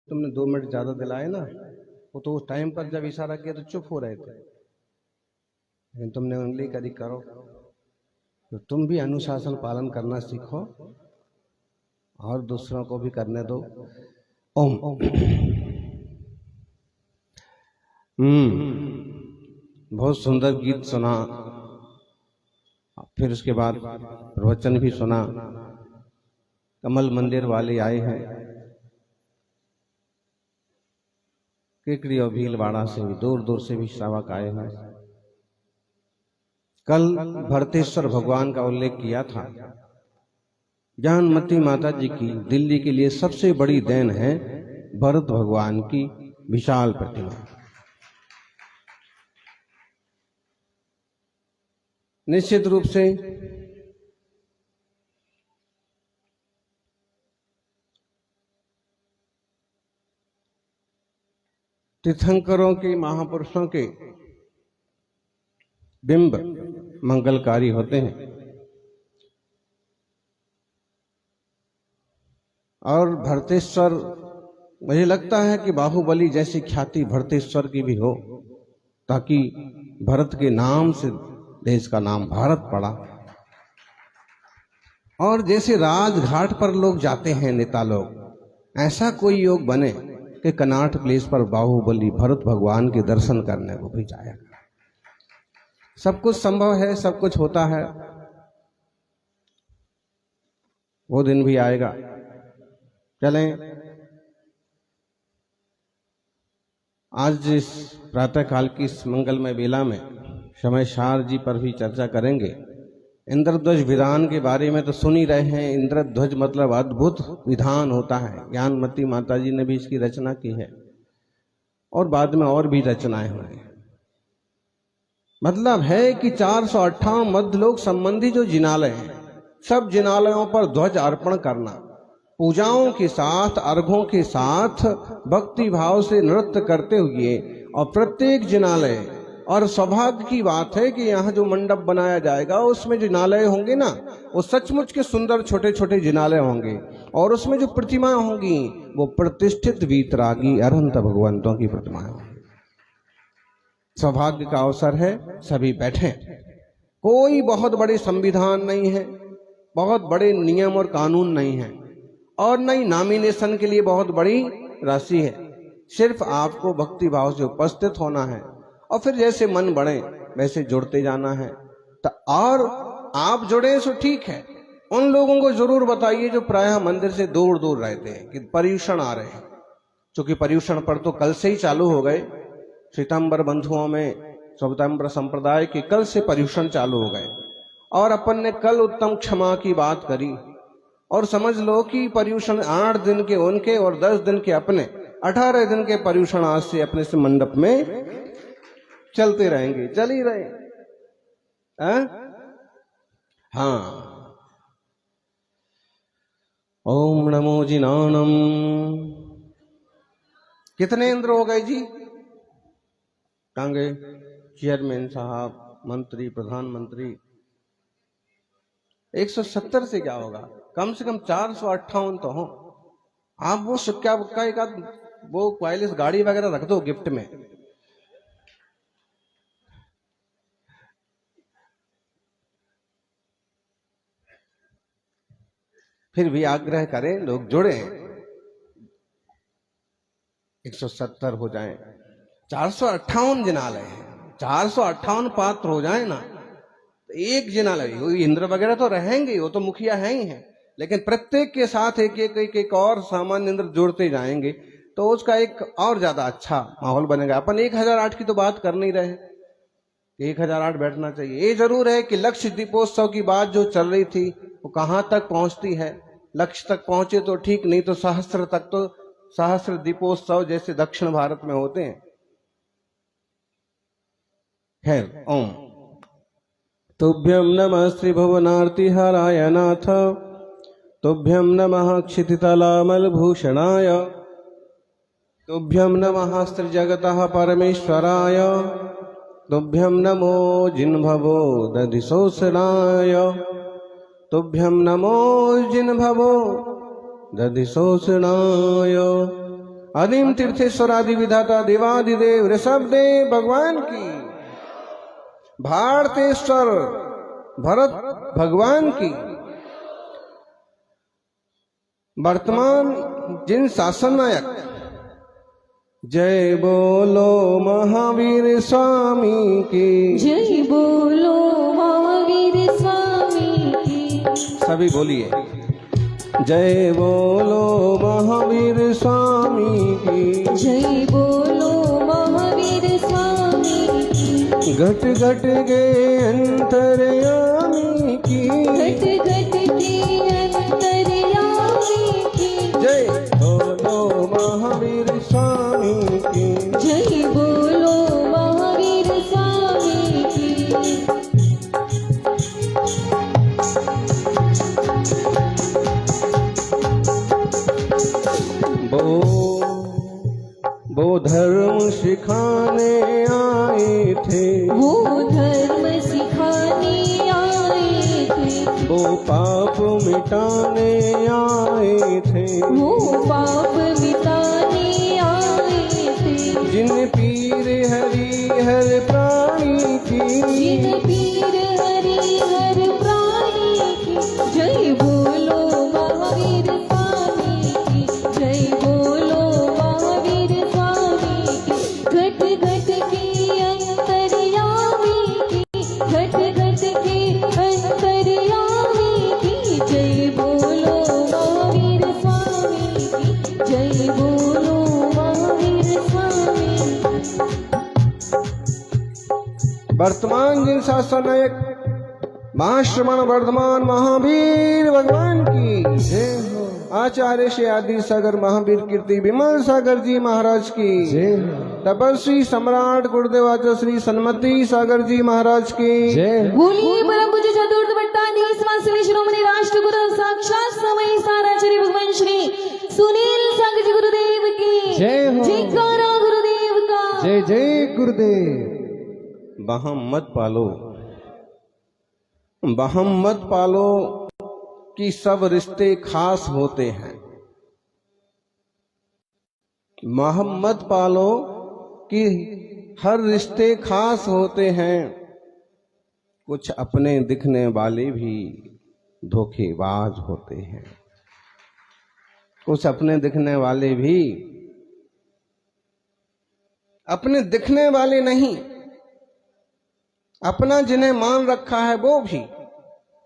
तुमने 2 मिनट ज्यादा दिलाए ना, वो तो उस टाइम पर जब इशारा किया तो चुप हो रहे थे, लेकिन तुमने उंगली करी करो। तो तुम भी अनुशासन पालन करना सीखो और दूसरों को भी करने दो। ओम। बहुत सुंदर गीत सुना, फिर उसके बाद प्रवचन भी सुना। कमल मंदिर वाले आए हैं, केकड़ी और भीलवाड़ा से भी, दूर दूर से भी श्रावक आए हैं। कल भरतेश्वर भगवान का उल्लेख किया था। ज्ञानमती माता जी की दिल्ली के लिए सबसे बड़ी देन है भरत भगवान की विशाल प्रतिमा। निश्चित रूप से तीर्थंकरों के, महापुरुषों के बिंब मंगलकारी होते हैं, और भरतेश्वर, मुझे लगता है कि बाहुबली जैसी ख्याति भरतेश्वर की भी हो, ताकि भरत के नाम से देश का नाम भारत पड़ा। और जैसे राजघाट पर लोग जाते हैं, नेता लोग, ऐसा कोई योग बने कि कनॉट प्लेस पर बाहुबली भरत भगवान के दर्शन करने को भी जाएगा। सब कुछ संभव है, सब कुछ होता है, वो दिन भी आएगा। चलें, आज इस प्रातःकाल की इस मंगलमय बेला में शमयसार जी पर भी चर्चा करेंगे। इंद्रध्वज विधान के बारे में तो सुन ही रहे हैं। इंद्रध्वज मतलब अद्भुत विधान होता है। ज्ञानमती माता जी ने भी इसकी रचना की है, और बाद में और भी रचनाएं हुई। मतलब है कि 458 मध्यलोक संबंधी जो जिनालय हैं, सब जिनालयों पर ध्वज अर्पण करना, पूजाओं के साथ, अर्घों के साथ, भक्ति भाव से नृत्य करते हुए, और प्रत्येक जिनालय, और सौभाग्य की बात है कि यहाँ जो मंडप बनाया जाएगा उसमें जिनालय होंगे ना, वो सचमुच के सुंदर छोटे छोटे जिनालय होंगे, और उसमें जो प्रतिमाएं होंगी वो प्रतिष्ठित वीतरागी अनंत भगवंतों की प्रतिमाएं होंगी। सौभाग्य का अवसर है, सभी बैठे। कोई बहुत बड़े संविधान नहीं है, बहुत बड़े नियम और कानून नहीं है, और न ही नॉमिनेशन के लिए बहुत बड़ी राशि है। सिर्फ आपको भक्ति भाव से उपस्थित होना है, और फिर जैसे मन बढ़े वैसे जुड़ते जाना है। तो और आप जुड़े सो ठीक है, उन लोगों को जरूर बताइए जो प्रायः मंदिर से दूर दूर रहते हैं कि पर्यूषण आ रहे हैं। क्योंकि पर्यूषण पर तो कल से ही चालू हो गए। श्वेतांबर बंधुओं में, श्वेतांबर संप्रदाय के कल से पर्यूषण चालू हो गए, और अपन ने कल उत्तम क्षमा की बात करी। और समझ लो कि पर्यूषण 8 दिन के उनके और 10 दिन के अपने, 18 दिन के पर्यूषण आज से अपने से मंडप में चलते रहेंगे, चल ही रहे। हाँ, ओम नमो जिनानम। कितने इंद्र हो गए जी? कहाँ गए चेयरमैन साहब, मंत्री, प्रधानमंत्री? 170 से क्या होगा, कम से कम 458 तो हो। आप वो सिक्का बुक्का एक आध वो वायरलेस गाड़ी वगैरह रख दो गिफ्ट में। फिर भी आग्रह करें, लोग जुड़े, 170 हो जाए, 458 जिनालय है, 458 पात्र हो जाए ना, एक जिनालय। इंद्र वगैरह तो रहेंगे, वो तो मुखिया हैं ही हैं, लेकिन प्रत्येक के साथ एक एक एक, एक और सामान्य इंद्र जुड़ते जाएंगे, तो उसका एक और ज्यादा अच्छा माहौल बनेगा। अपन 1008 की तो बात कर नहीं रहे, 1008 बैठना चाहिए। ये जरूर है कि लक्ष्य दीपोत्सव की बात जो चल रही थी वो कहां तक पहुंचती है। लक्ष्य तक पहुंचे तो ठीक, नहीं तो सहस्त्र तक, तो सहस्त्र दीपोत्सव जैसे दक्षिण भारत में होते हैं। खैर, ओम। तुभ्यं नमः श्री भुवनार्ति हराय नाथ, तुभ्यं नमः क्षितितलामलभूषणाय, तुभ्यं नमः श्री जगतः परमेश्वराय, तुभ्यं नमो जिन्भवो दधिशोषणाय, तुभ्यं नमो जिन्भवो दधिशोषणाय। आदिम तीर्थेश्वर आदि विधाता देवादिदेव ऋषभदेव भगवान की, भारतेश्वर भरत भगवान की, वर्तमान जिन शासन नायक, जय बोलो महावीर स्वामी की, जय बोलो महावीर स्वामी की। सभी बोलिए, जय बोलो महावीर स्वामी की, जय बोलो महावीर स्वामी की। घट घट के अंतर्यामी की, घट घट के अंतर्यामी की। जय बोलो महावीर स्वामी की। जय बोलो महावीर स्वामी की। वो धर्म सिखाने आए थे, वो धर्म सिखाने आए थे, वो पाप मिटाने आए थे, वो पाप मिटाने आए थे। जिन पीर हरि हर प्राणी की, जिन पीर हरि हर प्राणी की। जय बोलो महावीर स्वामी की, जय बोलो महावीर स्वामी की। घट घट के अंतर्यामी की, घट घट के अंतर्यामी की। जय बोलो महावीर स्वामी की, जय बोलो महावीर स्वामी की। वर्तमान जिन शासन नायक महाश्रमण वर्धमान महावीर भगवान की जय हो। आचार्य श्री आदि सागर महावीर कीर्ति विमल सागर जी महाराज की जय हो। तपस्वी सम्राट गुरुदेव आचार्य श्री सन्मति सागर जी महाराज की जय हो। बोलिए परम पूज्य चतुर्थ भट्टाधीश वासवी शिरोमणि राष्ट्र गुरु साक्षात समय साराचार्य भगवान श्री सुनील सागर जी गुरुदेव की जय हो। जयकारा गुरुदेव का। जय जय गुरुदेव। बहम मत पालो, बहम मत पालो कि सब रिश्ते खास होते हैं। मोहम्मद पालो कि हर रिश्ते खास होते हैं। कुछ अपने दिखने वाले भी धोखेबाज होते हैं। कुछ अपने दिखने वाले भी अपने दिखने वाले नहीं, अपना जिन्हें मान रखा है वो भी,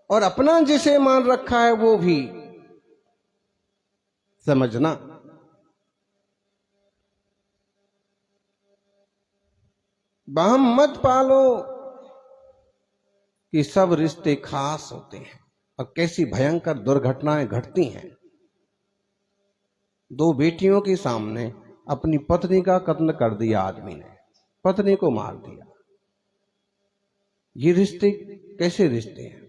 और अपना जिसे मान रखा है वो भी। समझना, बहम मत पालो कि सब रिश्ते खास होते हैं। और कैसी भयंकर दुर्घटनाएं घटती हैं। दो बेटियों के सामने अपनी पत्नी का कत्ल कर दिया आदमी ने, पत्नी को मार दिया। ये रिश्ते कैसे रिश्ते हैं?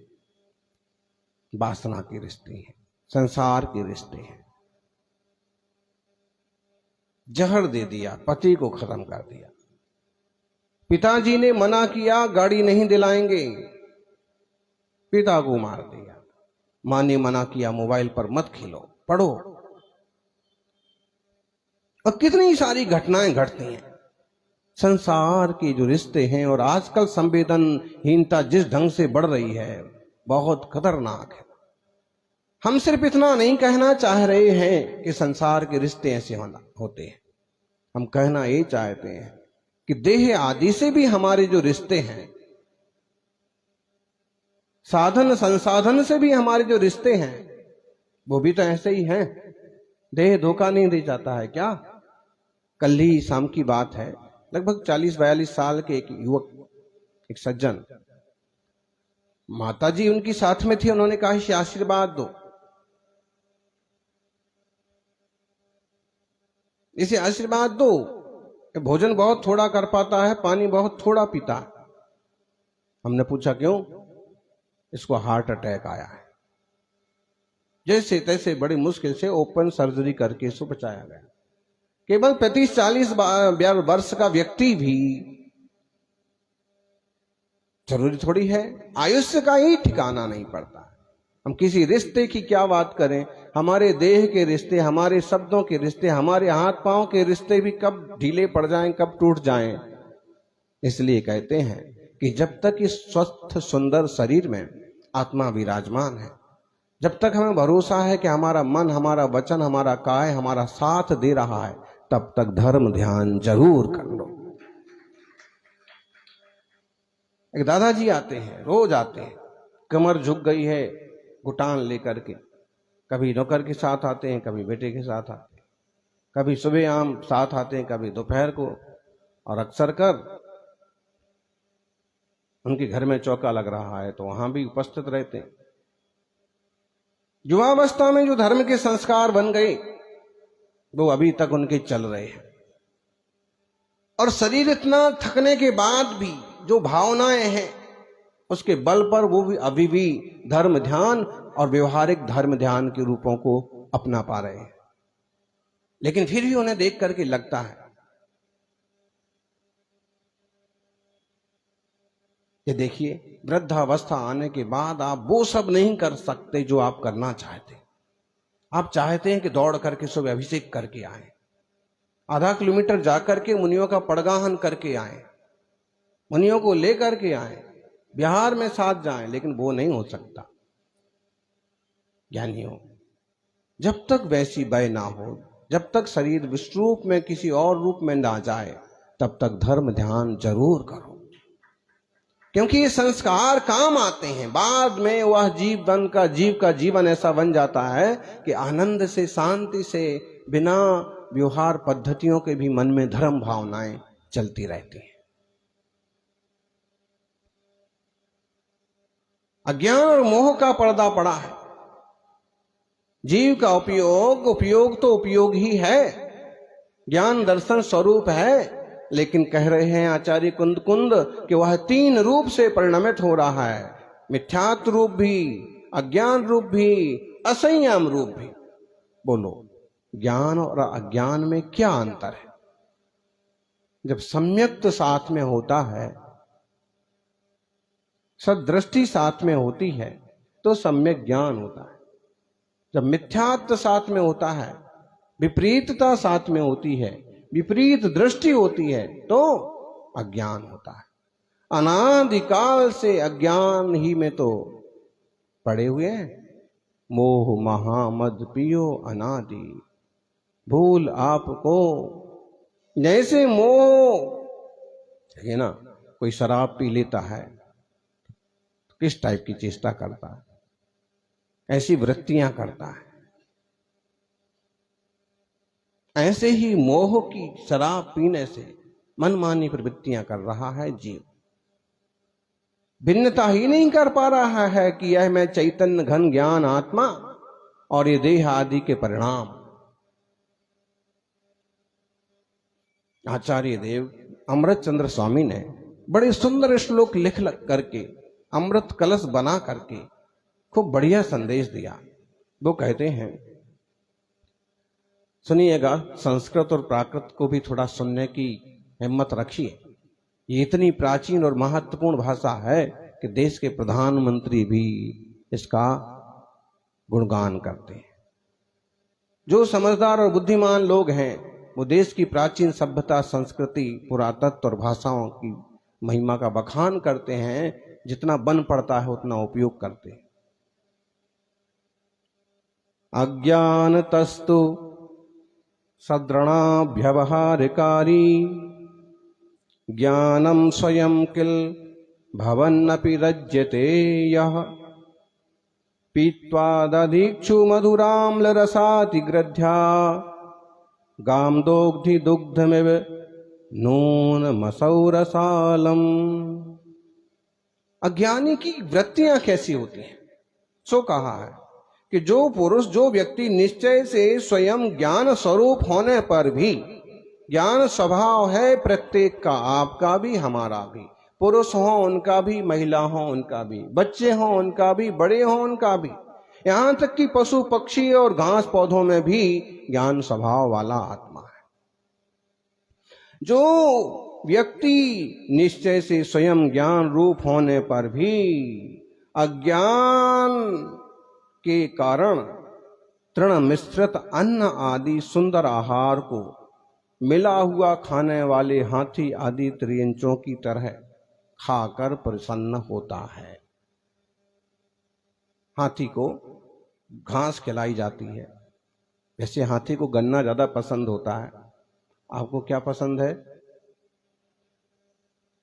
वासना के रिश्ते हैं, संसार के रिश्ते हैं। जहर दे दिया, पति को खत्म कर दिया। पिताजी ने मना किया, गाड़ी नहीं दिलाएंगे, पिता को मार दिया। मां ने मना किया, मोबाइल पर मत खेलो, पढ़ो। और कितनी सारी घटनाएं घटती हैं। संसार के जो रिश्ते हैं, और आजकल संवेदनहीनता जिस ढंग से बढ़ रही है, बहुत खतरनाक है। हम सिर्फ इतना नहीं कहना चाह रहे हैं कि संसार के रिश्ते ऐसे होते हैं। हम कहना ये चाहते हैं कि देह आदि से भी हमारे जो रिश्ते हैं, साधन संसाधन से भी हमारे जो रिश्ते हैं, वो भी तो ऐसे ही हैं। देह धोखा नहीं दे जाता है क्या? कल ही शाम की बात है, लगभग 40-42 साल के एक युवक, एक सज्जन, माताजी उनकी साथ में थी। उन्होंने कहा, इसे आशीर्वाद दो, इसे आशीर्वाद दो। भोजन बहुत थोड़ा कर पाता है, पानी बहुत थोड़ा पीता है। हमने पूछा क्यों? इसको हार्ट अटैक आया है। जैसे तैसे बड़ी मुश्किल से ओपन सर्जरी करके इसको बचाया गया। केवल 35-40 वर्ष का व्यक्ति भी, जरूरी थोड़ी है, आयुष्य का ही ठिकाना नहीं पड़ता। हम किसी रिश्ते की क्या बात करें, हमारे देह के रिश्ते, हमारे शब्दों के रिश्ते, हमारे हाथ पांव के रिश्ते भी कब ढीले पड़ जाएं, कब टूट जाएं। इसलिए कहते हैं कि जब तक इस स्वस्थ सुंदर शरीर में आत्मा विराजमान है, जब तक हमें भरोसा है कि हमारा मन, हमारा वचन, हमारा काय हमारा साथ दे रहा है, तब तक धर्म ध्यान जरूर कर लो। एक दादाजी आते हैं, रोज आते हैं, कमर झुक गई है घुटान लेकर के। कभी नौकर के साथ आते हैं, कभी बेटे के साथ आते हैं, कभी सुबह आम साथ आते हैं, कभी दोपहर को, और अक्सर कर उनके घर में चौका लग रहा है तो वहां भी उपस्थित रहते हैं। युवावस्था में जो धर्म के संस्कार बन गए वो अभी तक उनके चल रहे हैं, और शरीर इतना थकने के बाद भी जो भावनाएं हैं उसके बल पर वो भी अभी भी धर्म ध्यान और व्यवहारिक धर्म ध्यान के रूपों को अपना पा रहे हैं। लेकिन फिर भी उन्हें देख करके लगता है कि देखिए, वृद्धावस्था आने के बाद आप वो सब नहीं कर सकते जो आप करना चाहते। आप चाहते हैं कि दौड़ करके सुबह अभिषेक करके आए, आधा किलोमीटर जाकर के मुनियों का पड़गाहन करके आए, मुनियों को लेकर के आए, बिहार में साथ जाएं, लेकिन वो नहीं हो सकता। ज्ञानियों, जब तक वैसी वय ना हो, जब तक शरीर विश्वरूप में किसी और रूप में ना जाए, तब तक धर्म ध्यान जरूर करो, क्योंकि ये संस्कार काम आते हैं। बाद में वह जीव का जीवन ऐसा बन जाता है कि आनंद से, शांति से, बिना व्यवहार पद्धतियों के भी मन में धर्म भावनाएं चलती रहती हैं। अज्ञान और मोह का पर्दा पड़ा है। जीव का उपयोग तो उपयोग ही है, ज्ञान दर्शन स्वरूप है, लेकिन कह रहे हैं आचार्य कुंद कि वह 3 रूप से परिणमित हो रहा है, मिथ्यात्व रूप भी, अज्ञान रूप भी, असंयम रूप भी। बोलो, ज्ञान और अज्ञान में क्या अंतर है? जब सम्यक्त साथ में होता है, सदृष्टि साथ में होती है, तो सम्यक ज्ञान होता है। जब मिथ्यात्व साथ में होता है, विपरीतता साथ में होती है, विपरीत दृष्टि होती है, तो अज्ञान होता है। अनादिकाल से अज्ञान ही में तो पड़े हुए हैं। मोह महामद पियो अनादि, भूल आपको। जैसे मोह है ना, कोई शराब पी लेता है, किस टाइप की चेष्टा करता है, ऐसी वृत्तियां करता है। ऐसे ही मोह की शराब पीने से मनमानी प्रवृत्तियां कर रहा है जीव। भिन्नता ही नहीं कर पा रहा है कि यह मैं चैतन्य घन ज्ञान आत्मा और ये देह आदि के परिणाम। आचार्य देव अमृत चंद्र स्वामी ने बड़े सुंदर श्लोक लिख करके, अमृत कलश बना करके खूब बढ़िया संदेश दिया। वो कहते हैं, सुनिएगा, संस्कृत और प्राकृत को भी थोड़ा सुनने की हिम्मत रखिए। ये इतनी प्राचीन और महत्वपूर्ण भाषा है कि देश के प्रधानमंत्री भी इसका गुणगान करते हैं। जो समझदार और बुद्धिमान लोग हैं वो देश की प्राचीन सभ्यता, संस्कृति, पुरातत्व और भाषाओं की महिमा का बखान करते हैं। जितना बन पड़ता है उतना उपयोग करते हैं। अज्ञानतस्तु सद्रणाभ्यवहारकारी, ज्ञानम स्वयं किल भवन्नपि रज्यते यः, पीत्वा दधीक्षु मधुराम्ल रसातिग्रध्या, गामदोग्धि दुग्धमिव नून मसौरसालम। अज्ञानी की वृत्तियां कैसी होती हैं? सो कहा है कि जो पुरुष, जो व्यक्ति निश्चय से स्वयं ज्ञान स्वरूप होने पर भी, ज्ञान स्वभाव है प्रत्येक का, आपका भी हमारा भी, पुरुष हो उनका भी, महिला हो उनका भी, बच्चे हो उनका भी, बड़े हो उनका भी, यहां तक कि पशु पक्षी और घास पौधों में भी ज्ञान स्वभाव वाला आत्मा है। जो व्यक्ति निश्चय से स्वयं ज्ञान रूप होने पर भी अज्ञान के कारण तृण मिश्रित अन्न आदि सुंदर आहार को मिला हुआ खाने वाले हाथी आदि त्रियंचों की तरह खाकर प्रसन्न होता है। हाथी को घास खिलाई जाती है, जैसे हाथी को गन्ना ज्यादा पसंद होता है। आपको क्या पसंद है?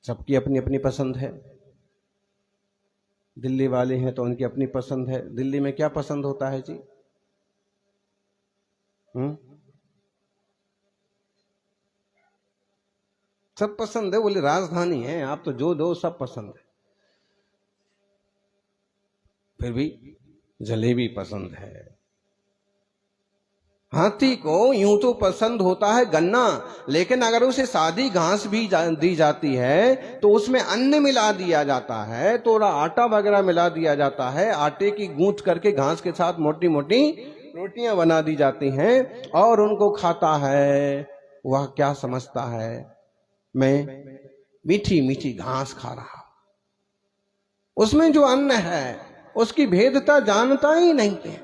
सबकी अपनी अपनी पसंद है। दिल्ली वाले हैं तो उनकी अपनी पसंद है। दिल्ली में क्या पसंद होता है जी? सब पसंद है, बोले राजधानी है, आप तो जो दो सब पसंद है। फिर भी जलेबी पसंद है। हाथी को यूं तो पसंद होता है गन्ना, लेकिन अगर उसे सादी घास भी दी जाती है तो उसमें अन्न मिला दिया जाता है, थोड़ा आटा वगैरह मिला दिया जाता है। आटे की गूंथ करके घास के साथ मोटी मोटी रोटियां बना दी जाती हैं और उनको खाता है। वह क्या समझता है? मैं मीठी मीठी घास खा रहा हूं। उसमें जो अन्न है उसकी भेदता जानता ही नहीं है।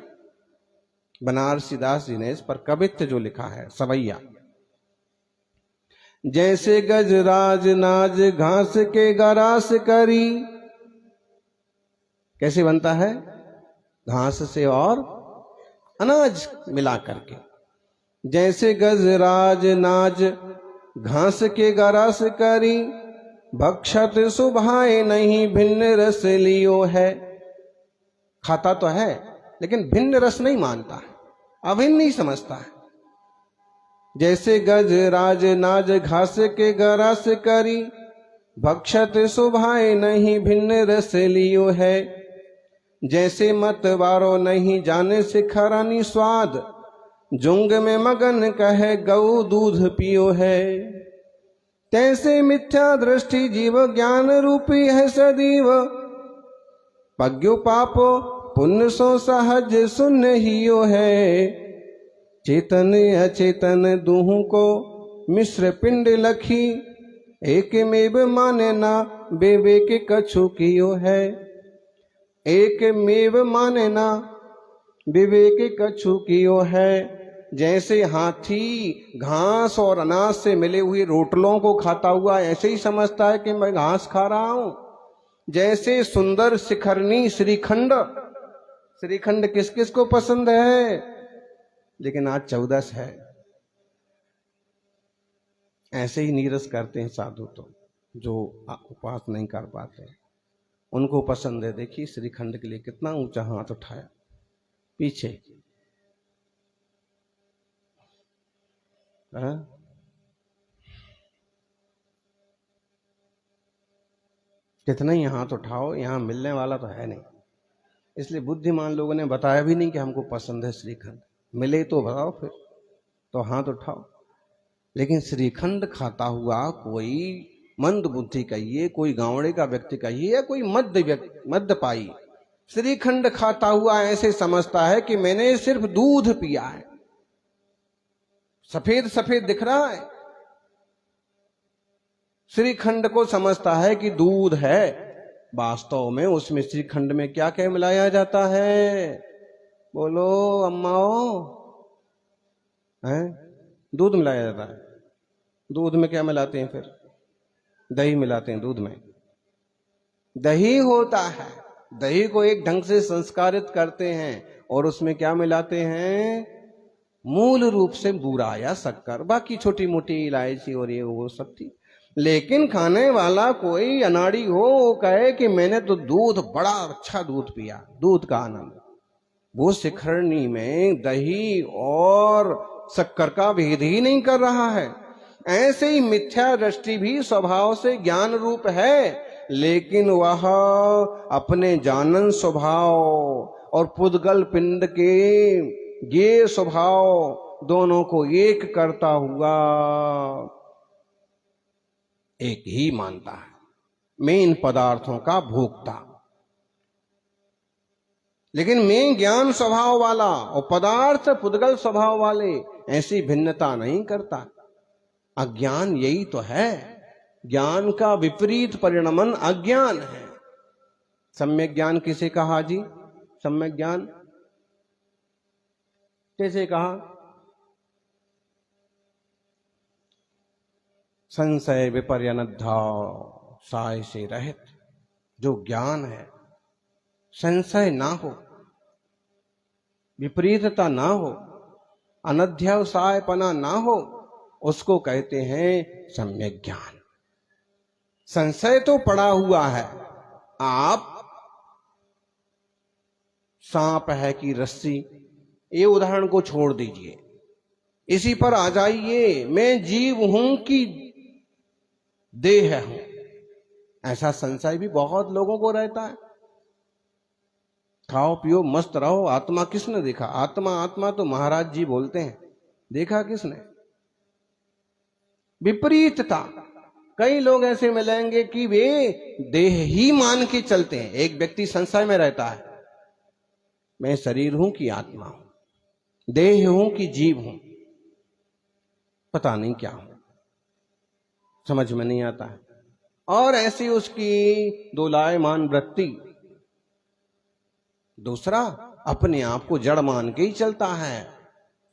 बनारसी दास जी ने इस पर कवित्व जो लिखा है, सवैया। जैसे गजराज नाज घास के गरास करी, कैसे बनता है? घास से और अनाज मिला करके। जैसे गजराज नाज घास के गरास करी, भक्षत सुभाए नहीं भिन्न रस लियो है। खाता तो है लेकिन भिन्न रस नहीं मानता है, अभिन्न नहीं समझता है। जैसे गजराज नाज घास के गरास करी, भक्षत सुभाए नहीं भिन्न रस लियो है। जैसे मतवारो नहीं जाने सिखरानी स्वाद, जुंग में मगन कहे गौ दूध पियो है। तैसे मिथ्या दृष्टि जीव ज्ञान रूपी है सदैव, पज्ञो पापो पुण्य सो सहज सुन हियो है। चेतन अचेतन दूहू को मिश्र पिंड लखी, एक मेव माने ना बेबे कछु कियो है। एक मेव माने ना विवेक कछु कियो है। जैसे हाथी घास और अनाज से मिले हुए रोटलों को खाता हुआ ऐसे ही समझता है कि मैं घास खा रहा हूं। जैसे सुंदर शिखरनी श्रीखंड, श्रीखंड किस किस को पसंद है? लेकिन आज 14 है। ऐसे ही नीरस करते हैं साधु तो, जो उपवास नहीं कर पाते, उनको पसंद है। देखिए श्रीखंड के लिए कितना ऊंचा हाथ उठाया पीछे। कितना ही हाथ उठाओ, यहां मिलने वाला तो है नहीं। इसलिए बुद्धिमान लोगों ने बताया भी नहीं कि हमको पसंद है श्रीखंड। मिले तो बताओ, फिर तो हाथ उठाओ। लेकिन श्रीखंड खाता हुआ कोई मंद बुद्धि कहिए, कोई गांवड़े का व्यक्ति कहिए, या कोई मध्यपाई श्रीखंड खाता हुआ ऐसे समझता है कि मैंने सिर्फ दूध पिया है। सफेद सफेद दिख रहा है, श्रीखंड को समझता है कि दूध है। वास्तव में उसमें श्रीखंड में क्या क्या मिलाया जाता है? बोलो अम्माओ, है? दूध मिलाया जाता है। दूध में क्या मिलाते हैं? फिर दही मिलाते हैं। दूध में दही होता है, दही को एक ढंग से संस्कारित करते हैं और उसमें क्या मिलाते हैं? मूल रूप से बूरा या शक्कर, बाकी छोटी मोटी इलायची और ये वो सब थी। लेकिन खाने वाला कोई अनाड़ी हो, वो कहे कि मैंने तो दूध, बड़ा अच्छा दूध पिया, दूध का आनंद। वो शिखरणी में दही और शक्कर का भेद ही नहीं कर रहा है। ऐसे ही मिथ्या दृष्टि भी स्वभाव से ज्ञान रूप है, लेकिन वह अपने जानन स्वभाव और पुद्गल पिंड के ये स्वभाव दोनों को एक करता हुआ एक ही मानता है। मैं इन पदार्थों का भोक्ता, लेकिन मैं ज्ञान स्वभाव वाला और पदार्थ पुद्गल स्वभाव वाले ऐसी भिन्नता नहीं करता। अज्ञान यही तो है। ज्ञान का विपरीत परिणमन अज्ञान है। सम्यक ज्ञान किसे कहा जी? सम्यक ज्ञान कैसे कहा? संशय विपर्यनद्धाव साय से रहित जो ज्ञान है, संशय ना हो, विपरीतता ना हो, अनध्यावसायपना ना हो, उसको कहते हैं सम्यक ज्ञान। संशय तो पड़ा हुआ है, आप सांप है कि रस्सी, ये उदाहरण को छोड़ दीजिए, इसी पर आ जाइए। मैं जीव हूं कि देह हूं, ऐसा संशय भी बहुत लोगों को रहता है। खाओ पियो मस्त रहो, आत्मा किसने देखा? आत्मा आत्मा तो महाराज जी बोलते हैं, देखा किसने? विपरीतता। कई लोग ऐसे मिलेंगे कि वे देह ही मान के चलते हैं। एक व्यक्ति संशय में रहता है, मैं शरीर हूं कि आत्मा हूं, देह हूं कि जीव हूं, पता नहीं क्या हूं, समझ में नहीं आता है। और ऐसी उसकी दोलायमान वृत्ति। दूसरा, अपने आप को जड़ मान के ही चलता है,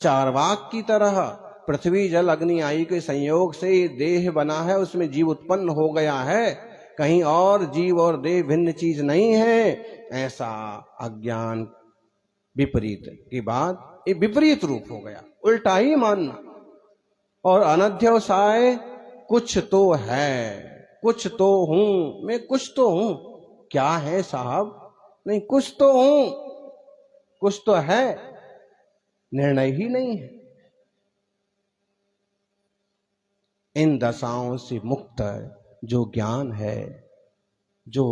चारवाक की तरह। पृथ्वी जल अग्नि आयु के संयोग से देह बना है, उसमें जीव उत्पन्न हो गया है, कहीं और जीव और देह भिन्न चीज नहीं है, ऐसा अज्ञान विपरीत के बाद ये विपरीत रूप हो गया, उल्टा ही मानना। और अनध्यवसाय, कुछ तो है, कुछ तो हूं, मैं कुछ तो हूं। क्या है साहब? नहीं, कुछ तो हूं, कुछ तो है, निर्णय ही नहीं है। इन दशाओं से मुक्त जो ज्ञान है, जो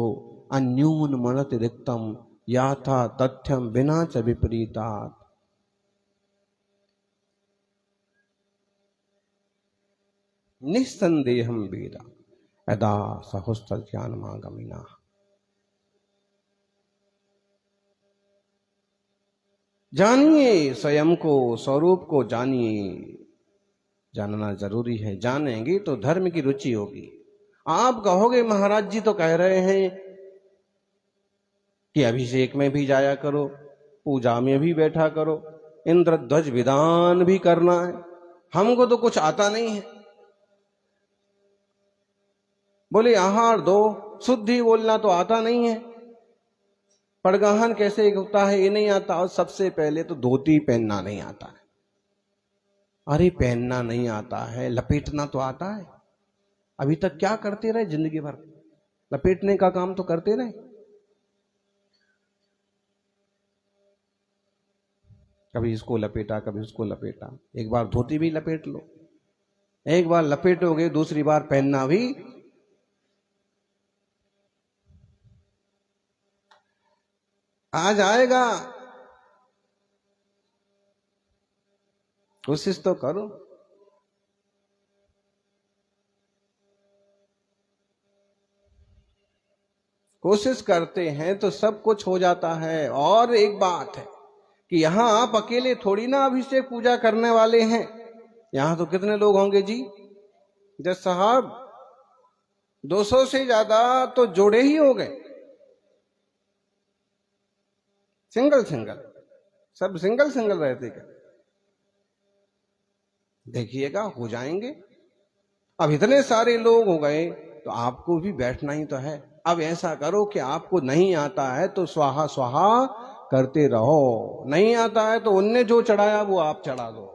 अन्यून मनति रिक्तम याथा तथ्यम विना च विपरीतात्, निस्संदेहम वेद यदा सहस्त्र ज्ञानमागमिना। जानिए स्वयं को, स्वरूप को जानिए। जानना जरूरी है, जानेंगे तो धर्म की रुचि होगी। आप कहोगे महाराज जी तो कह रहे हैं कि अभिषेक में भी जाया करो, पूजा में भी बैठा करो, इंद्रध्वज विधान भी करना है, हमको तो कुछ आता नहीं है। बोले आहार दो, शुद्धि बोलना तो आता नहीं है, पड़गाहन कैसे होता है ये नहीं आता, और सबसे पहले तो धोती पहनना नहीं आता है। अरे पहनना नहीं आता है, लपेटना तो आता है। अभी तक क्या करते रहे जिंदगी भर? लपेटने का काम तो करते रहे। कभी इसको लपेटा, कभी उसको लपेटा। एक बार धोती भी लपेट लो, एक बार लपेटोगे दूसरी बार पहनना भी आ जाएगा। कोशिश तो करो। कोशिश करते हैं तो सब कुछ हो जाता है। और एक बात है कि यहां आप अकेले थोड़ी ना अभिषेक पूजा करने वाले हैं, यहां तो कितने लोग होंगे जी? जज साहब 200 से ज्यादा तो जोड़े ही हो गए, सिंगल सिंगल, सब सिंगल सिंगल रहते क्या? देखिएगा हो जाएंगे। अब इतने सारे लोग हो गए तो आपको भी बैठना ही तो है। अब ऐसा करो कि आपको नहीं आता है तो स्वाहा स्वाहा करते रहो, नहीं आता है तो उनने जो चढ़ाया वो आप चढ़ा दो।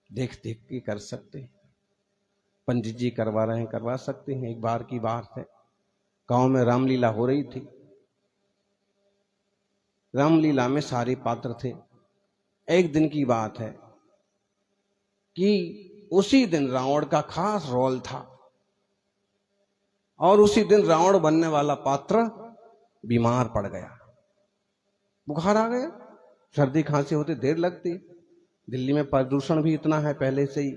देख देख के कर सकते हैं, पंडित जी करवा रहे हैं, करवा सकते हैं। एक बार की बात है, गांव में रामलीला हो रही थी। रामलीला में सारे पात्र थे। एक दिन की बात है कि उसी दिन रावण का खास रोल था, और उसी दिन रावण बनने वाला पात्र बीमार पड़ गया, बुखार आ गया। सर्दी खांसी होते देर लगती, दिल्ली में प्रदूषण भी इतना है पहले से ही,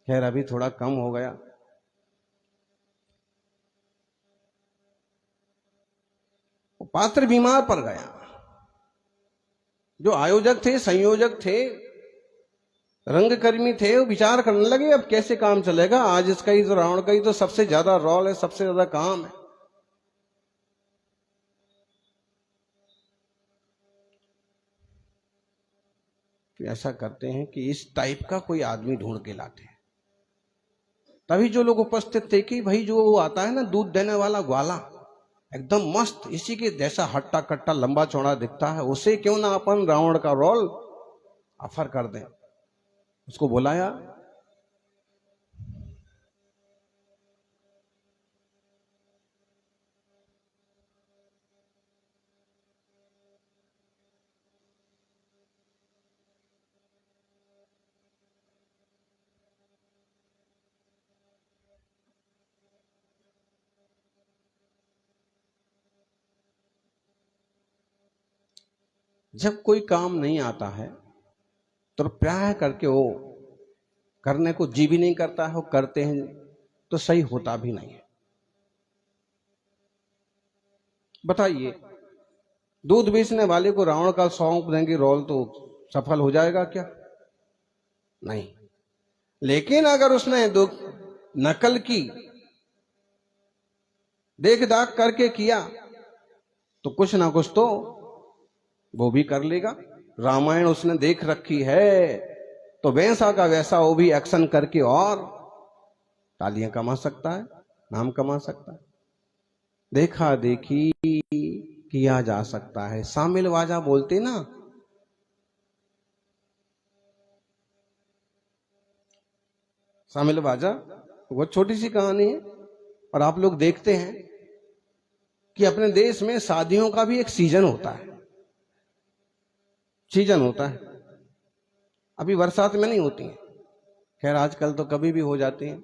खैर अभी थोड़ा कम हो गया। पात्र बीमार पड़ गया। जो आयोजक थे, संयोजक थे, रंगकर्मी थे, वो विचार करने लगे अब कैसे काम चलेगा। आज इसका ही तो, रावण का ही तो सबसे ज्यादा रोल है, सबसे ज्यादा काम है। तो ऐसा करते हैं कि इस टाइप का कोई आदमी ढूंढ के लाते हैं। तभी जो लोग उपस्थित थे कि भाई जो वो आता है ना दूध देने वाला ग्वाला, एकदम मस्त, इसी के जैसा हट्टा कट्टा लंबा चौड़ा दिखता है, उसे क्यों ना अपन रावण का रोल ऑफर कर दें। उसको बुलाया। जब कोई काम नहीं आता है तो प्राय करके वो करने को जी भी नहीं करता है, वो करते हैं तो सही होता भी नहीं है। बताइए, दूध बेचने वाले को रावण का सौंप देंगे रोल तो सफल हो जाएगा क्या? नहीं। लेकिन अगर उसने नकल की, देख दाख करके किया, तो कुछ ना कुछ तो वो भी कर लेगा। रामायण उसने देख रखी है, तो वैसा का वैसा वो भी एक्शन करके और तालियां कमा सकता है, नाम कमा सकता है। देखा देखी किया जा सकता है। शामिल वाजा बोलते ना, शामिल वाजा वो छोटी सी कहानी है। और आप लोग देखते हैं कि अपने देश में शादियों का भी एक सीजन होता है, सीजन होता है। अभी बरसात में नहीं होती है, खैर आजकल तो कभी भी हो जाती हैं,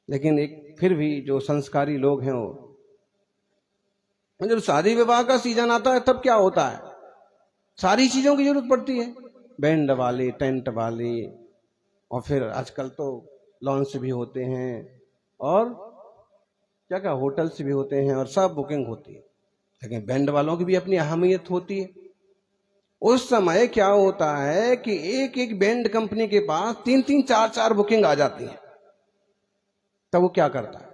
लेकिन एक फिर भी जो संस्कारी लोग हैं वो, जब शादी विवाह का सीजन आता है तब क्या होता है, सारी चीजों की जरूरत पड़ती है। बैंड वाले, टेंट वाले, और फिर आजकल तो लॉन्च भी होते हैं और क्या क्या होटल्स भी होते हैं और सब बुकिंग होती है। लेकिन बैंड वालों की भी अपनी अहमियत होती है। उस समय क्या होता है कि एक एक बैंड कंपनी के पास 3-3, 4-4 बुकिंग आ जाती है। तब वो क्या करता है,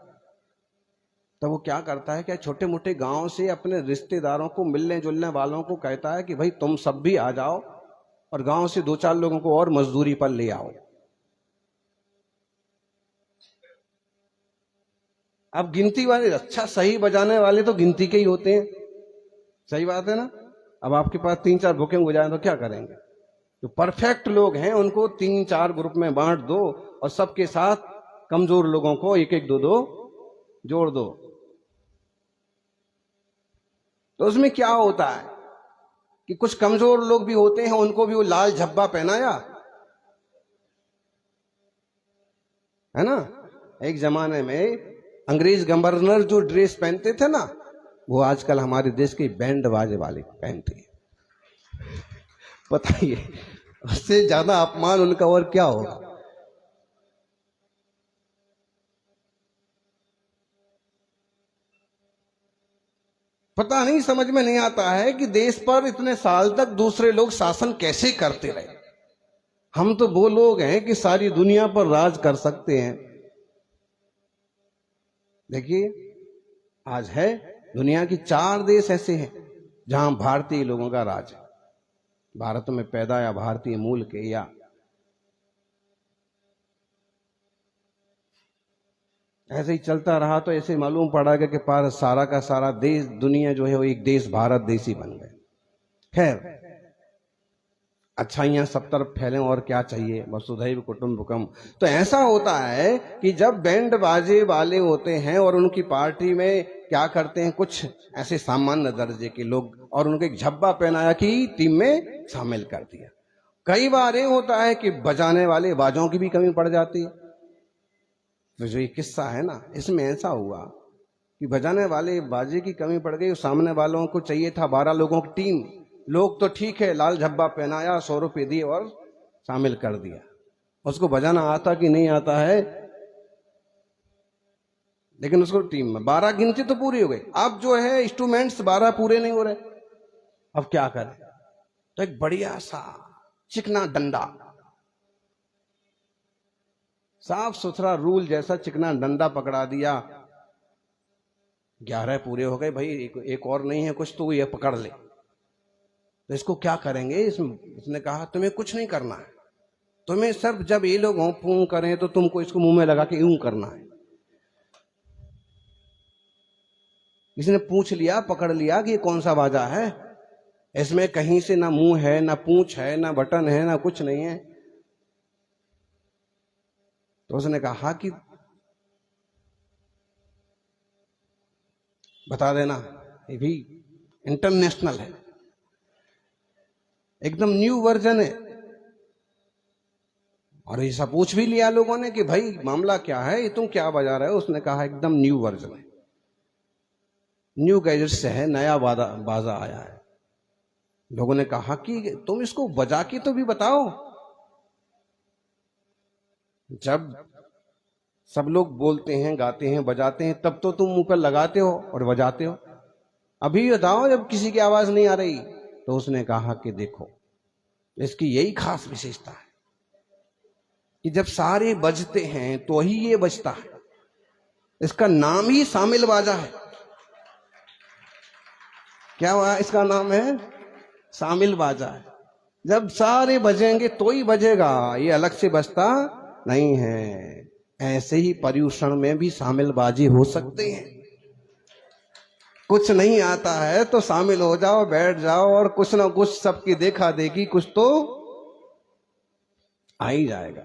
तब वो क्या करता है, क्या छोटे मोटे गांव से अपने रिश्तेदारों को, मिलने जुलने वालों को कहता है कि भाई तुम सब भी आ जाओ और गांव से 2-4 लोगों को और मजदूरी पर ले आओ। अब गिनती वाले, अच्छा सही बजाने वाले तो गिनती के ही होते हैं, सही बात है ना। अब आपके पास 3-4 बुकिंग हो जाए तो क्या करेंगे? जो परफेक्ट लोग हैं उनको 3-4 ग्रुप में बांट दो और सबके साथ कमजोर लोगों को 1-1, 2-2 जोड़ दो। तो उसमें क्या होता है कि कुछ कमजोर लोग भी होते हैं, उनको भी वो लाल झब्बा पहनाया, है ना। एक जमाने में अंग्रेज गवर्नर जो ड्रेस पहनते थे ना, वो आजकल हमारे देश के बैंड बाजे वाले पहनते हैं। बताइए, उससे ज्यादा अपमान उनका और क्या होगा। पता नहीं, समझ में नहीं आता है कि देश पर इतने साल तक दूसरे लोग शासन कैसे करते रहे। हम तो वो लोग हैं कि सारी दुनिया पर राज कर सकते हैं। देखिए, आज है दुनिया की 4 देश ऐसे हैं जहां भारतीय लोगों का राज है। भारत में पैदा या भारतीय मूल के, या ऐसे ही चलता रहा तो ऐसे मालूम पड़ेगा कि पार सारा का सारा देश, दुनिया जो है वो एक देश भारत देश ही बन गए। खैर, अच्छाइयां सब तरफ फैलें और क्या चाहिए, वसुधैव कुटुंबकम। तो ऐसा होता है कि जब बैंड बाजे वाले होते हैं और उनकी पार्टी में क्या करते हैं, कुछ ऐसे सामान्य दर्जे के लोग, और उनको एक झब्बा पहनाया कि टीम में शामिल कर दिया। कई बार ये होता है कि बजाने वाले बाजों की भी कमी पड़ जाती है। तो जो ये किस्सा है ना, इसमें ऐसा हुआ कि बजाने वाले बाजे की कमी पड़ गई। सामने वालों को चाहिए था 12 लोगों की टीम। लोग तो ठीक है, लाल झब्बा पहनाया, 100 रुपये दिए और शामिल कर दिया। उसको बजाना आता कि नहीं आता है, लेकिन उसको टीम में 12 गिनती तो पूरी हो गई। अब जो है इंस्ट्रूमेंट्स 12 पूरे नहीं हो रहे, अब क्या करें। तो एक बढ़िया सा चिकना डंडा, साफ सुथरा रूल जैसा चिकना डंडा पकड़ा दिया। 11 पूरे हो गए भाई, एक और नहीं है कुछ, तो ये पकड़ ले। तो इसको क्या करेंगे? इसने कहा तुम्हें कुछ नहीं करना है, तुम्हें सिर्फ जब ये लोग हों पूं करें तो तुमको इसको मुंह में लगा के यूं करना है। इसने पूछ लिया, पकड़ लिया कि ये कौन सा बाजा है, इसमें कहीं से ना मुंह है, ना पूंछ है, ना बटन है, ना कुछ नहीं है। तो उसने कहा कि बता देना, ये भी इंटरनेशनल है, एकदम न्यू वर्जन है। और ऐसा पूछ भी लिया लोगों ने कि भाई मामला क्या है, ये तुम क्या बजा रहे हो? उसने कहा एकदम न्यू वर्जन है, न्यू गैजेट से है, नया बाजा आया है। लोगों ने कहा कि तुम इसको बजा के तो भी बताओ। जब सब लोग बोलते हैं, गाते हैं, बजाते हैं, तब तो तुम मुंह पर लगाते हो और बजाते हो, अभी बताओ जब किसी की आवाज नहीं आ रही। तो उसने कहा कि देखो, इसकी यही खास विशेषता है कि जब सारे बजते हैं तो ही ये बजता है। इसका नाम ही शामिल बाजा है। क्या हुआ? इसका नाम है शामिल बाजा है। जब सारे बजेंगे तो ही बजेगा, ये अलग से बजता नहीं है। ऐसे ही पर्यूषण में भी शामिल बाजी हो सकते हैं। कुछ नहीं आता है तो शामिल हो जाओ, बैठ जाओ, और कुछ ना कुछ सबकी देखा देखी कुछ तो आ ही जाएगा।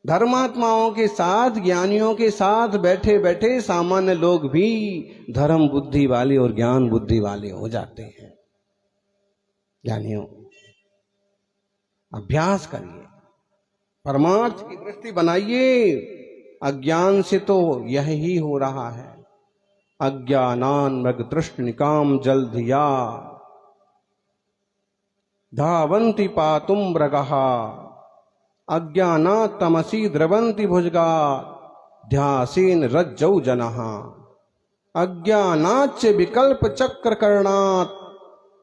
धर्मात्माओं के साथ, ज्ञानियों के साथ बैठे बैठे सामान्य लोग भी धर्म बुद्धि वाले और ज्ञान बुद्धि वाले हो जाते हैं। ज्ञानियों, अभ्यास करिए, परमार्थ की दृष्टि बनाइए। अज्ञान से तो यह ही हो रहा है। अज्ञानान मृग तृष्ण निकाम जल धिया धावंती पातुम मृगहा अज्ञाना तमसी द्रवंती भुजगा ध्यासीन रज्जौ जनहा अज्ञानाच्च विकल्प चक्र करणात्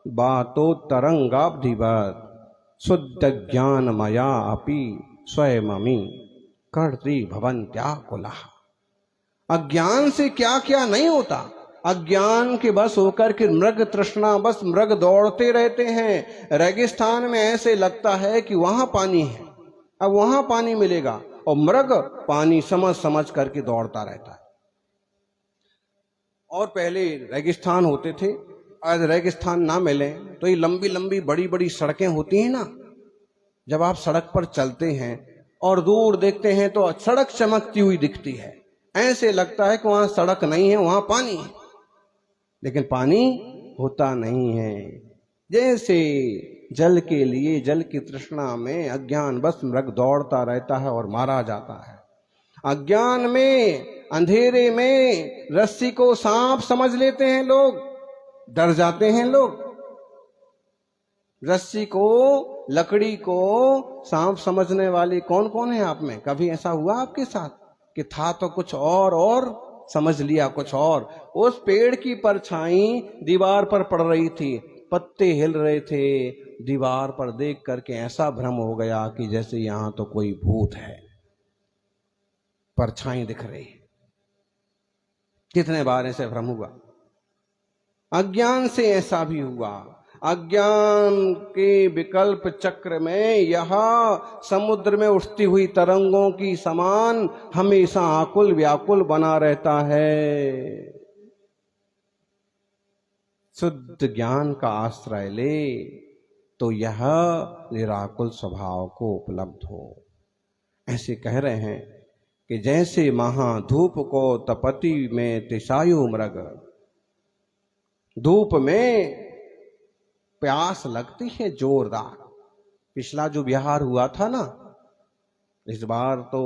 बातो तरंगाब्धिवत् शुद्ध ज्ञान मया अपि स्वयमि कर्त्री भवन्त्याकुलः। अज्ञान से क्या क्या नहीं होता। अज्ञान के बस होकर के मृग तृष्णा, बस मृग दौड़ते रहते हैं। रेगिस्तान में ऐसे लगता है कि वहां पानी है, अब वहां पानी मिलेगा, और मृग पानी समझ समझ करके दौड़ता रहता है। और पहले रेगिस्तान होते थे, आज रेगिस्तान ना मिले तो ये लंबी लंबी बड़ी बड़ी सड़कें होती हैं ना। जब आप सड़क पर चलते हैं और दूर देखते हैं तो सड़क चमकती हुई दिखती है, ऐसे लगता है कि वहां सड़क नहीं है, वहां पानी है, लेकिन पानी होता नहीं है। जैसे जल के लिए, जल की तृष्णा में अज्ञान बस मृग दौड़ता रहता है और मारा जाता है। अज्ञान में, अंधेरे में रस्सी को सांप समझ लेते हैं लोग, डर जाते हैं लोग। रस्सी को, लकड़ी को सांप समझने वाले कौन कौन है आप में? कभी ऐसा हुआ आपके साथ कि था तो कुछ और समझ लिया कुछ और? उस पेड़ की परछाई दीवार पर पड़ रही थी, पत्ते हिल रहे थे, दीवार पर देख करके ऐसा भ्रम हो गया कि जैसे यहां तो कोई भूत है, परछाई दिख रही। कितने बार ऐसे भ्रम हुआ। अज्ञान से ऐसा भी हुआ। अज्ञान के विकल्प चक्र में यह समुद्र में उठती हुई तरंगों की समान हमेशा आकुल व्याकुल बना रहता है। शुद्ध ज्ञान का आश्रय ले तो यह निराकुल स्वभाव को उपलब्ध हो। ऐसे कह रहे हैं कि जैसे महाधूप को तपति में तिसायु मृग, धूप में प्यास लगती है जोरदार। पिछला जो बिहार हुआ था ना, इस बार तो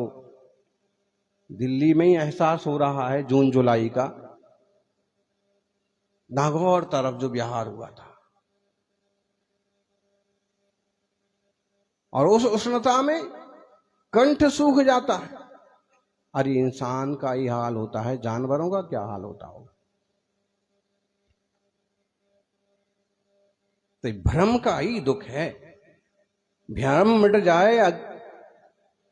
दिल्ली में ही एहसास हो रहा है, जून जुलाई का। नागौर तरफ जो बिहार हुआ था, और उस उष्णता में कंठ सूख जाता है। अरे इंसान का ही हाल होता है, जानवरों का क्या हाल होता होगा। तो भ्रम का ही दुख है। भ्रम मिट जाए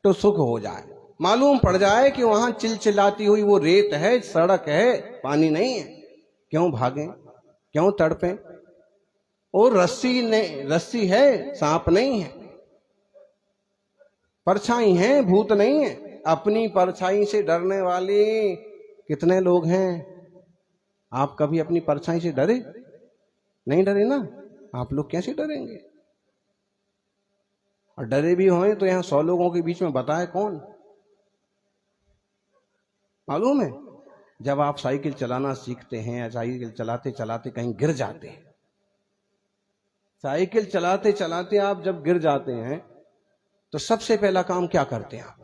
तो सुख हो जाए। मालूम पड़ जाए कि वहां चिलचिलाती हुई वो रेत है, सड़क है, पानी नहीं है, क्यों भागें, क्यों तड़पें? और रस्सी है, सांप नहीं है, परछाई है, भूत नहीं है। अपनी परछाई से डरने वाले कितने लोग हैं? आप कभी अपनी परछाई से डरे? नहीं डरे ना। आप लोग कैसे डरेंगे? और डरे भी हों तो यहां 100 लोगों के बीच में बताए कौन? मालूम है, जब आप साइकिल चलाना सीखते हैं या साइकिल चलाते चलाते कहीं गिर जाते हैं, साइकिल चलाते चलाते आप जब गिर जाते हैं तो सबसे पहला काम क्या करते हैं आप?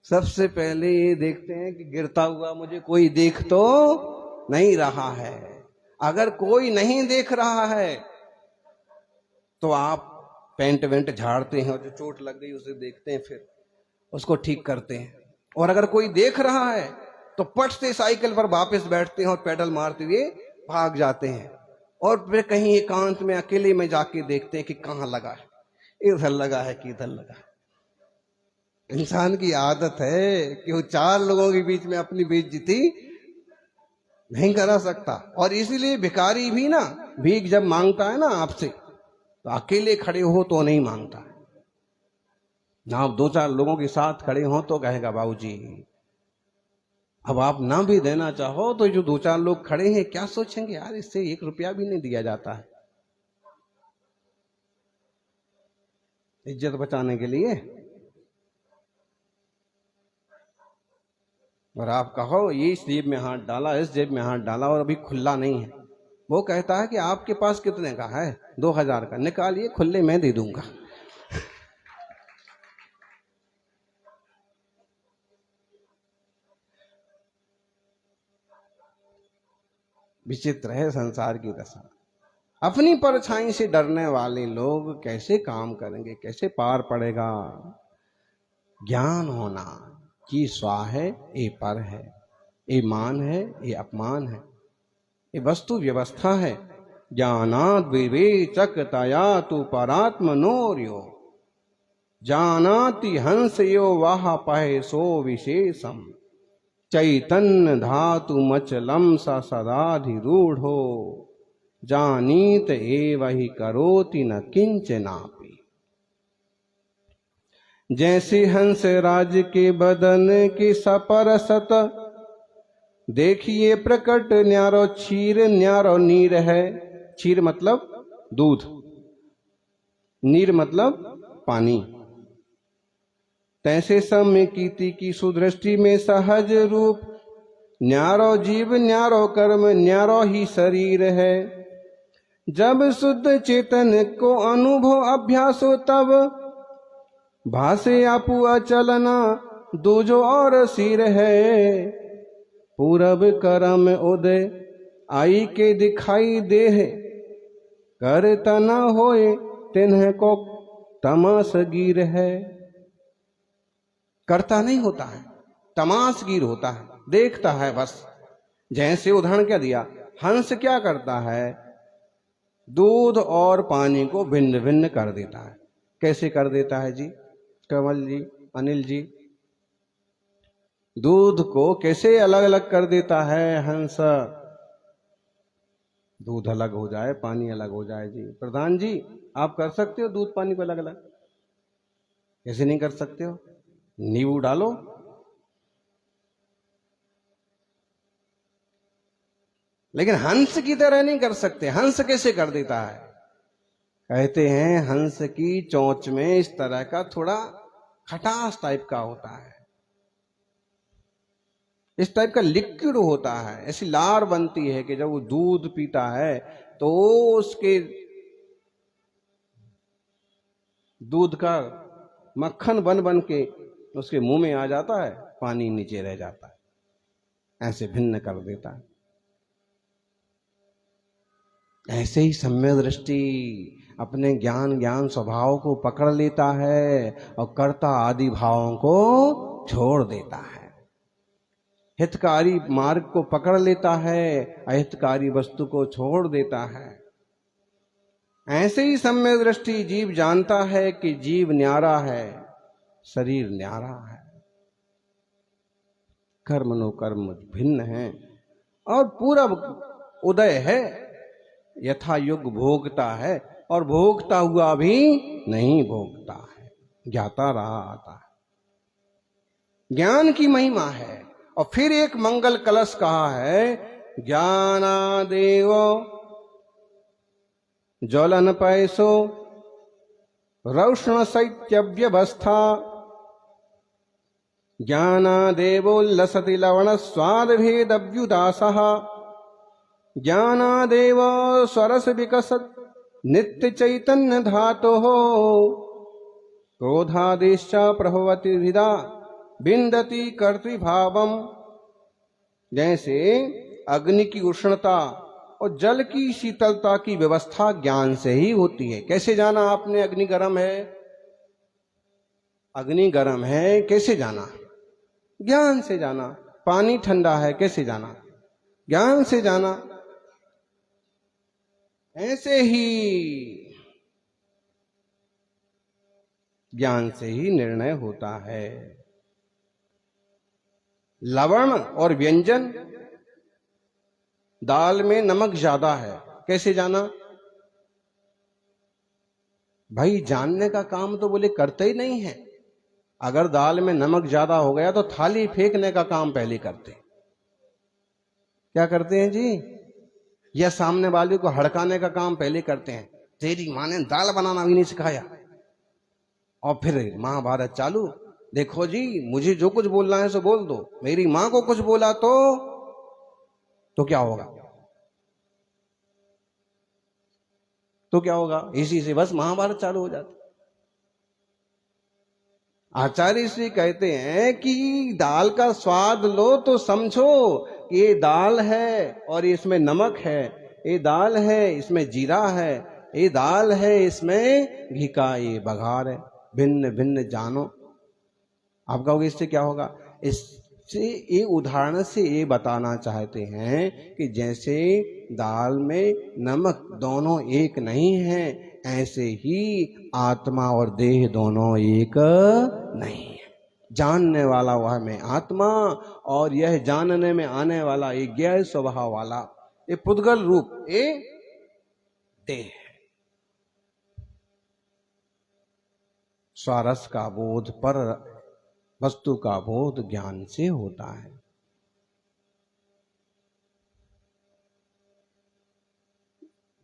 सबसे पहले ये देखते हैं कि गिरता हुआ मुझे कोई देख तो नहीं रहा है। अगर कोई नहीं देख रहा है तो आप पेंट वेंट झाड़ते हैं और जो चोट लग गई उसे देखते हैं, फिर उसको ठीक करते हैं। और अगर कोई देख रहा है तो पट से साइकिल पर वापस बैठते हैं और पेडल मारते हुए भाग जाते हैं। और फिर कहीं एकांत में अकेले में जाके देखते हैं कि कहाँ लगा है, इधर लगा है कि इधर लगा है। इंसान की आदत है कि वो 4 लोगों के बीच में अपनी बेइज्जती नहीं करा सकता। और इसीलिए भिखारी भी ना भीख जब मांगता है ना आपसे, तो अकेले खड़े हो तो नहीं मांगता है ना। आप 2-4 लोगों के साथ खड़े हो तो कहेगा बाबूजी। अब आप ना भी देना चाहो तो जो 2-4 लोग खड़े हैं क्या सोचेंगे, यार इससे 1 रुपया भी नहीं दिया जाता है, इज्जत बचाने के लिए। और आप कहो ये इस जेब में हाथ डाला, इस जेब में हाथ डाला और अभी खुला नहीं है, वो कहता है कि आपके पास कितने का है? 2000 का, निकालिए, खुले मैं दे दूंगा। विचित्र है संसार की दशा। अपनी परछाई से डरने वाले लोग कैसे काम करेंगे, कैसे पार पड़ेगा? ज्ञान होना कि स्वा है, ये पर है, ये मान है, ये अपमान है, ये वस्तु व्यवस्था है। ज्ञानाद विवेचकतया तु परात्मनोर्यो जानाति हंस यो वाह पहे सो विशेषम चैतन्य धातु मचलम स सदाधिरूढ़ो जानीत एव ही करोति न किंचनापि। जैसे हंस राज के बदन की सपरसत देखिए प्रकट न्यारो क्षीर न्यारो नीर है। क्षीर मतलब दूध, नीर मतलब पानी। तैसे समय कीति की सुदृष्टि में सहज रूप न्यारो जीव न्यारो कर्म न्यारो ही शरीर है। जब शुद्ध चेतन को अनुभव अभ्यास हो तब भासे आपू अचलना दूजो और सिर है। पूरब करम उदय आई के दिखाई देह कर तना होए तिन्ह को तमासगीर है। करता नहीं होता है, तमासगीर होता है, देखता है बस। जैसे उदाहरण क्या दिया, हंस क्या करता है? दूध और पानी को भिन्न भिन्न कर देता है। कैसे कर देता है जी? कमल जी, अनिल जी, दूध को कैसे अलग अलग कर देता है हंस? दूध अलग हो जाए, पानी अलग हो जाए जी। प्रधान जी, आप कर सकते हो दूध पानी को अलग अलग? कैसे नहीं कर सकते हो? नींबू डालो, लेकिन हंस की तरह नहीं कर सकते। हंस कैसे कर देता है? कहते हैं हंस की चोंच में इस तरह का थोड़ा खटास टाइप का होता है, इस टाइप का लिक्विड होता है। ऐसी लार बनती है कि जब वो दूध पीता है तो उसके दूध का मक्खन बन बन के उसके मुंह में आ जाता है, पानी नीचे रह जाता है। ऐसे भिन्न कर देता है। ऐसे ही सम्यक दृष्टि अपने ज्ञान स्वभाव को पकड़ लेता है और कर्ता आदि भावों को छोड़ देता है। हितकारी मार्ग को पकड़ लेता है, अहितकारी वस्तु को छोड़ देता है। ऐसे ही सम्यक दृष्टि जीव जानता है कि जीव न्यारा है, शरीर न्यारा है, कर्मनो कर्म भिन्न है और पूरा उदय है, यथा युग भोगता है और भोगता हुआ भी नहीं भोगता है, ज्ञाता रहा आता है। ज्ञान की महिमा है। और फिर एक मंगल कलश कहा है, ज्ञानादेव ज्वलन पैसो रौष्ण शैत्यव्यवस्था ज्ञानादेवोल्लसति लवण स्वाद भेद व्युदासः ज्ञानादेव स्वरस विकसत नित्य चैतन्य धातोः क्रोधादेश्च प्रभवति हृदा बिंदति कर्तृभावम। जैसे अग्नि की उष्णता और जल की शीतलता की व्यवस्था ज्ञान से ही होती है। कैसे जाना आपने अग्नि गर्म है? अग्नि गर्म है कैसे जाना? ज्ञान से जाना। पानी ठंडा है कैसे जाना? ज्ञान से जाना। ऐसे ही ज्ञान से ही निर्णय होता है। लवण और व्यंजन, दाल में नमक ज्यादा है कैसे जाना? भाई जानने का काम तो बोले करते ही नहीं है। अगर दाल में नमक ज्यादा हो गया तो थाली फेंकने का काम पहले करते। क्या करते हैं जी? या सामने वाले को हड़काने का काम पहले करते हैं। तेरी माँ ने दाल बनाना भी नहीं सिखाया। और फिर महाभारत चालू। देखो जी, मुझे जो कुछ बोलना है सो बोल दो, मेरी मां को कुछ बोला तो क्या होगा? तो क्या होगा? इसी से बस महाभारत चालू हो जाती। आचार्य श्री कहते हैं कि दाल का स्वाद लो तो समझो कि ये दाल है और इसमें नमक है, ये दाल है इसमें जीरा है, ये दाल है इसमें घी का ये बघार है। भिन्न भिन्न जानो। आप कहोगे इससे क्या होगा? इससे ये उदाहरण से ये बताना चाहते हैं कि जैसे दाल में नमक दोनों एक नहीं है, ऐसे ही आत्मा और देह दोनों एक नहीं है। जानने वाला वह में आत्मा और यह जानने में आने वाला ये ज्ञेय स्वभाव वाला ये पुद्गल रूप ये देह। स्वारस का बोध पर वस्तु का बोध ज्ञान से होता है।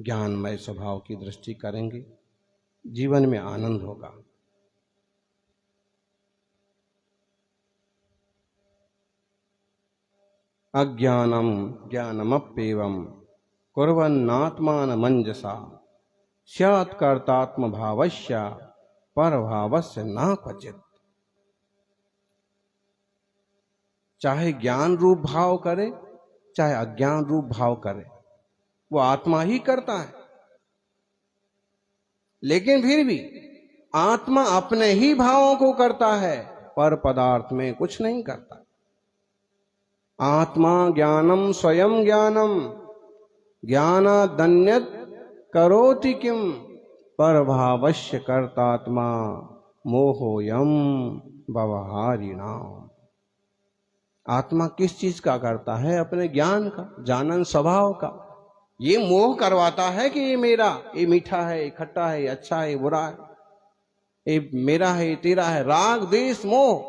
ज्ञानमय स्वभाव की दृष्टि करेंगे, जीवन में आनंद होगा। अज्ञानम ज्ञानमप्येवं कुर्वन्नात्मानमंजसा स्यात् कर्तात्म भावस्य परभावस्य न क्वचित्। चाहे ज्ञान रूप भाव करे चाहे अज्ञान रूप भाव करे, वो आत्मा ही करता है। लेकिन फिर भी आत्मा अपने ही भावों को करता है, पर पदार्थ में कुछ नहीं करता। आत्मा ज्ञानम स्वयं ज्ञानम ज्ञानादन्यत् करोति किम परभावस्य कर्तात्मा मोहोयम व्यवहारिणाम। आत्मा किस चीज का करता है? अपने ज्ञान का, जानन स्वभाव का। ये मोह करवाता है कि ये मेरा, ये मीठा है, ये खट्टा है, ये अच्छा है, ये बुरा है, ये मेरा है, ये तेरा है। राग द्वेष मोह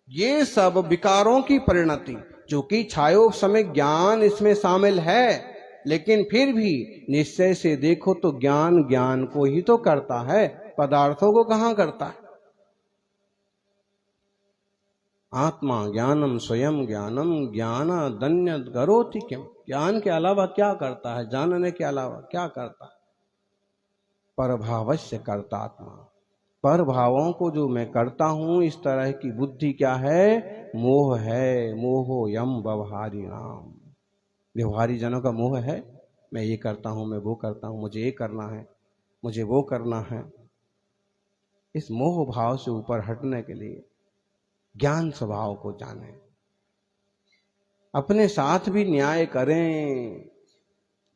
ये सब विकारों की परिणति, जो कि छायो समय ज्ञान इसमें शामिल है, लेकिन फिर भी निश्चय से देखो तो ज्ञान ज्ञान को ही तो करता है, पदार्थों को कहां करता है। आत्मा ज्ञानम स्वयं ज्ञानम ज्ञानादन्यत् करोति किम। ज्ञान के अलावा क्या करता है? जानने के अलावा क्या करता है? परभावस्य कर्तात्मा। पर भावों को जो मैं करता हूं, इस तरह की बुद्धि क्या है? मोह है। मोहो यम व्यवहारिणाम। व्यवहारी जनों का मोह है। मैं ये करता हूं, मैं वो करता हूं, मुझे ये करना है, मुझे वो करना है। इस मोह भाव से ऊपर हटने के लिए ज्ञान स्वभाव को जाने। अपने साथ भी न्याय करें।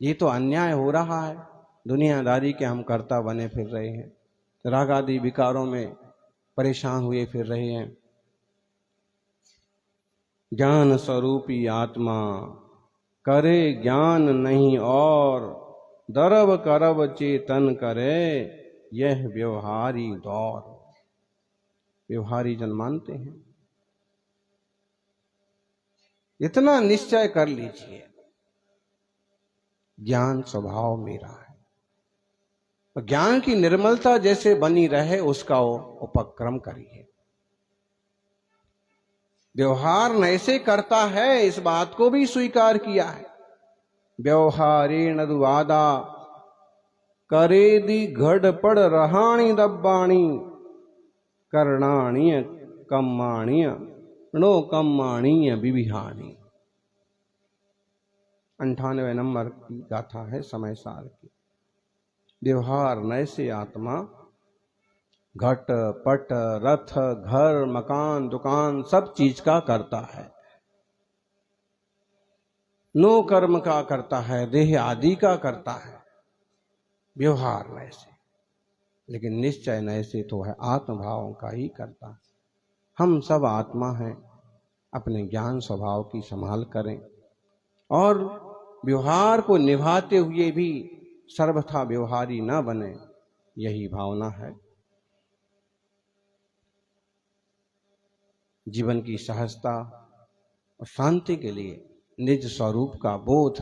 ये तो अन्याय हो रहा है, दुनियादारी के हम कर्ता बने फिर रहे हैं, राग आदि विकारों में परेशान हुए फिर रहे हैं। ज्ञान स्वरूपी आत्मा करे ज्ञान नहीं और, दरब करब चेतन करे यह व्यवहारी दौर। व्यवहारी जन मानते हैं। इतना निश्चय कर लीजिए, ज्ञान स्वभाव मेरा है। ज्ञान की निर्मलता जैसे बनी रहे उसका उपक्रम करिए। व्यवहार नैसे करता है इस बात को भी स्वीकार किया है। व्यवहारेण दुवादा करेदि घड़पड़ रहाणी दब्बाणी, करणाणीय कम्माणीय नो कम्माणीय विविहाणी। 98 नंबर की गाथा है समय सार की। व्यवहार नैसे आत्मा घट पट रथ घर मकान दुकान सब चीज का करता है। नो कर्म का करता है, देह आदि का करता है। व्यवहार नैसे, लेकिन निश्चय नैसे तो है आत्मभाव का ही करता है। हम सब आत्मा हैं, अपने ज्ञान स्वभाव की संभाल करें और व्यवहार को निभाते हुए भी सर्वथा व्यवहारी न बने, यही भावना है। जीवन की सहजता और शांति के लिए निज स्वरूप का बोध,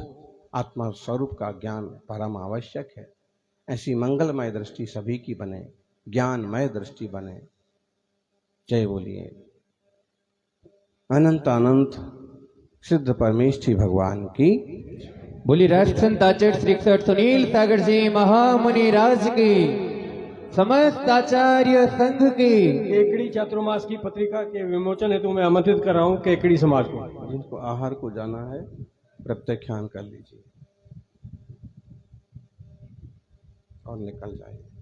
आत्मा स्वरूप का ज्ञान परम आवश्यक है। ऐसी मंगलमय दृष्टि सभी की बने, ज्ञानमय दृष्टि बने। जय बोलिए अनंत अनंत सिद्ध परमेष्ठी भगवान की। बोली राष्ट्र संत आचार्य श्री 61 सुनील सागर जी महामुनि राज की, समस्त आचार्य संघ की। केकड़ी चातुर्मास की पत्रिका के विमोचन हेतु मैं आमंत्रित कर रहा हूं केकड़ी समाज को। जिनको आहार को जाना है प्रत्याख्यान कर लीजिए और निकल जाइए।